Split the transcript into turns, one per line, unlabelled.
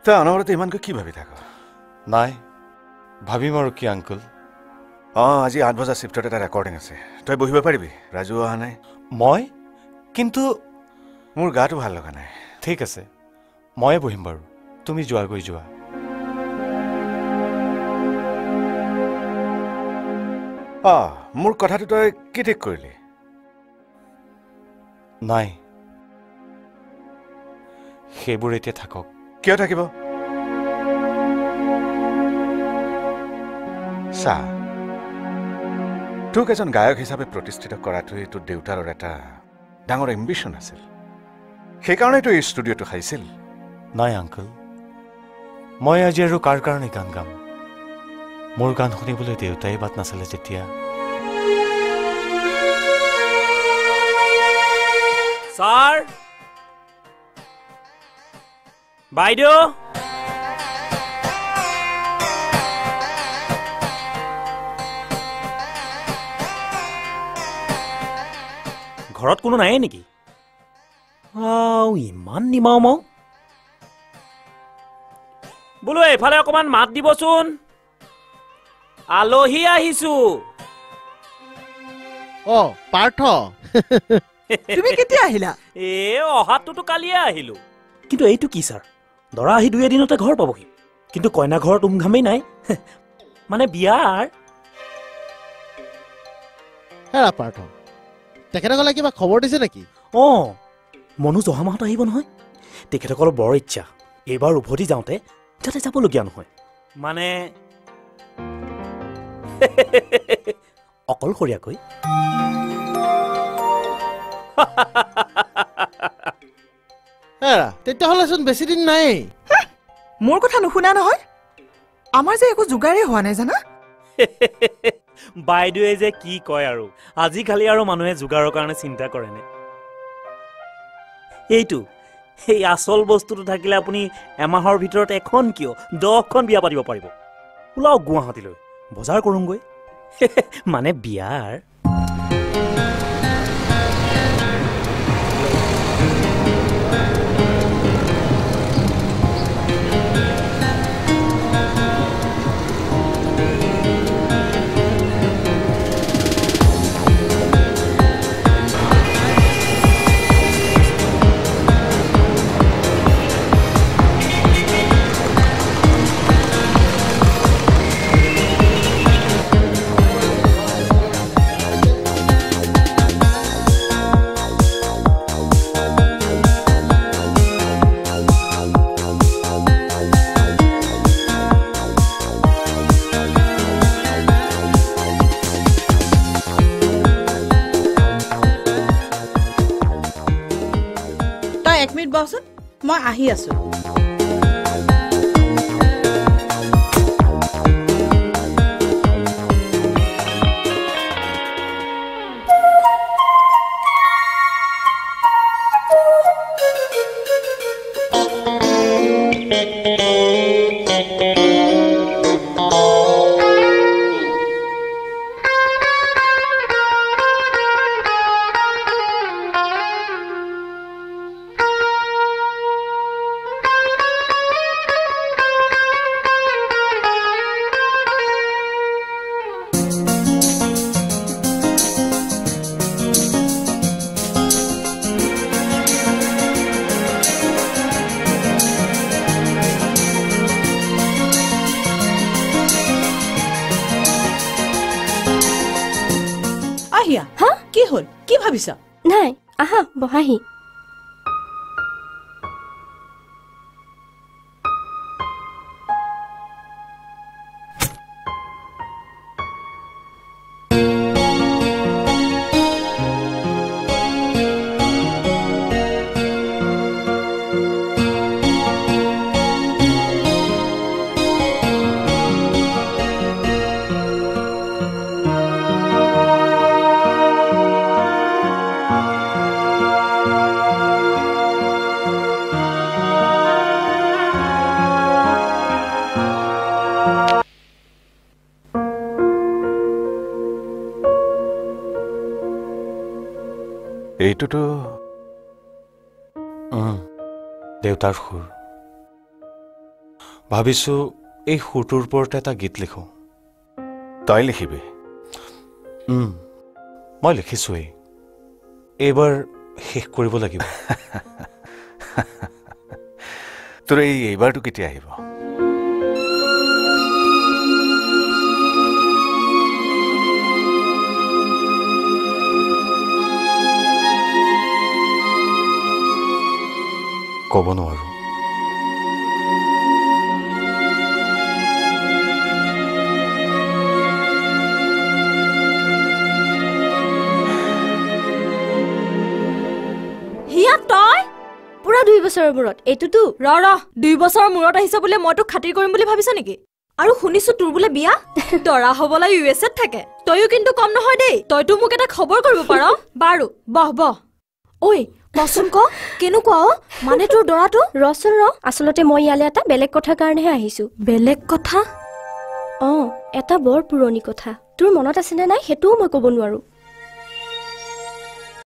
তই অনবৰতে ইমানকৈ কি ভাবি থাক?
নাই ভাবিম আৰু কি আংকুল।
আজি 8 বজাৰ শিফ্টত এটা ৰেকৰ্ডিং আছে, তই বহিব পাৰিবি? ৰাজু অহা নাই।
মই কিন্তু
মোৰ গাটো ভাল লগা নাই।
ঠিক আছে ময়ে বহিম বাৰু, তুমি যোৱাগৈ যোৱা।
মোৰ কথাটো তই কি ঠিক কৰিলি?
নাই সেইবোৰ এতিয়া থাকক।
কিয় থাকিব? চা, তোক এজন গায়ক হিচাপে প্ৰতিষ্ঠিত কৰাটোৱেই তোৰ দেউতাৰ এটা ডাঙৰ এম্বিশ্যন আছিল। সেইকাৰণেতো এই ষ্টুডিঅ'টো খাইছিল।
নাই আংকুল, মই আজি আৰু কাৰ কাৰণে গান গাম? মোৰ গান শুনিবলৈ দেউতাই বাট নাচালে যেতিয়া।
ছাৰ, বাইদেউ, ঘৰত কোনো নাইয়ে নেকি? ইমান নিমাও মাও। বোলো এইফালে অকমান মাত দিবচোন, আলহী আহিছো।
পাৰ্থ তুমি কেতিয়া আহিলা?
অহাটোতো কালিয়ে আহিলো। কিন্তু এইটো কি ছাৰ, দৰা আহি 2 এদিনতে ঘৰ পাবহি, কিন্তু কইনা ঘৰত উমঘামেই নাই। মানে বিয়াৰ।
হেৰা পাৰ্থ, তেখেতসকলে কিবা খবৰ দিছে নেকি?
মনোজ অহা মাহত আহিব নহয়। তেখেতসকলৰ বৰ ইচ্ছা এইবাৰ উভতি যাওঁতে যাতে যাবলগীয়া নহয়। মানে অকলশৰীয়াকৈ।
তেতিয়াহ'লেচোন বেছি দিন নাই।
মোৰ কথা নুশুনা নহয়? আমাৰ যে একো যোগাৰেই হোৱা নাই জানা।
বাইদেৱে যে কি কয় আৰু, আজিকালি আৰু মানুহে যোগাৰৰ কাৰণে চিন্তা কৰেনে? এই আচল বস্তুটো থাকিলে আপুনি এমাহৰ ভিতৰত এখন কিয় 10খন বিয়া পাতিব পাৰিব। ওলাওক গুৱাহাটীলৈ, বজাৰ কৰোঁগৈ। মানে বিয়াৰ।
বচোন, মই আহি আছো। কি হল? কি ভাবিছা?
নাই, আহা বহাহি।
এইটোতো
দেউতাৰ সুৰ। ভাবিছোঁ এই সুৰটোৰ ওপৰতে এটা গীত লিখোঁ
তই লিখিবি
মই লিখিছোৱেই এইবাৰ শেষ কৰিব লাগিব
তোৰ এইবাৰটো কেতিয়া আহিব
ক'ব নোৱাৰোঁ
হিয়া তই পুৰা 2 বছৰৰ মূৰত এইটোতো
ৰ 2 বছৰৰ মূৰত আহিছ বোলে মই তোক খাতিৰ কৰিম বুলি ভাবিছ নেকি আৰু শুনিছো তোৰ বোলে বিয়া দৰা হবলৈ ইউএছত থাকে তইও কিন্তু কম নহয় দেই তইতো মোক এটা খবৰ কৰিব পাৰ বাৰু বহ ঐ কচোন ক কেনেকুৱা মানে তোৰ দৰাটো
ৰচোন আচলতে মই ইয়ালে এটা বেলেগ কথাৰ কাৰণেহে আহিছো
বেলেগ কথা
এটা বৰ পুৰণি কথা তোৰ মনত আছেনে নাই সেইটোও মই ক'ব নোৱাৰো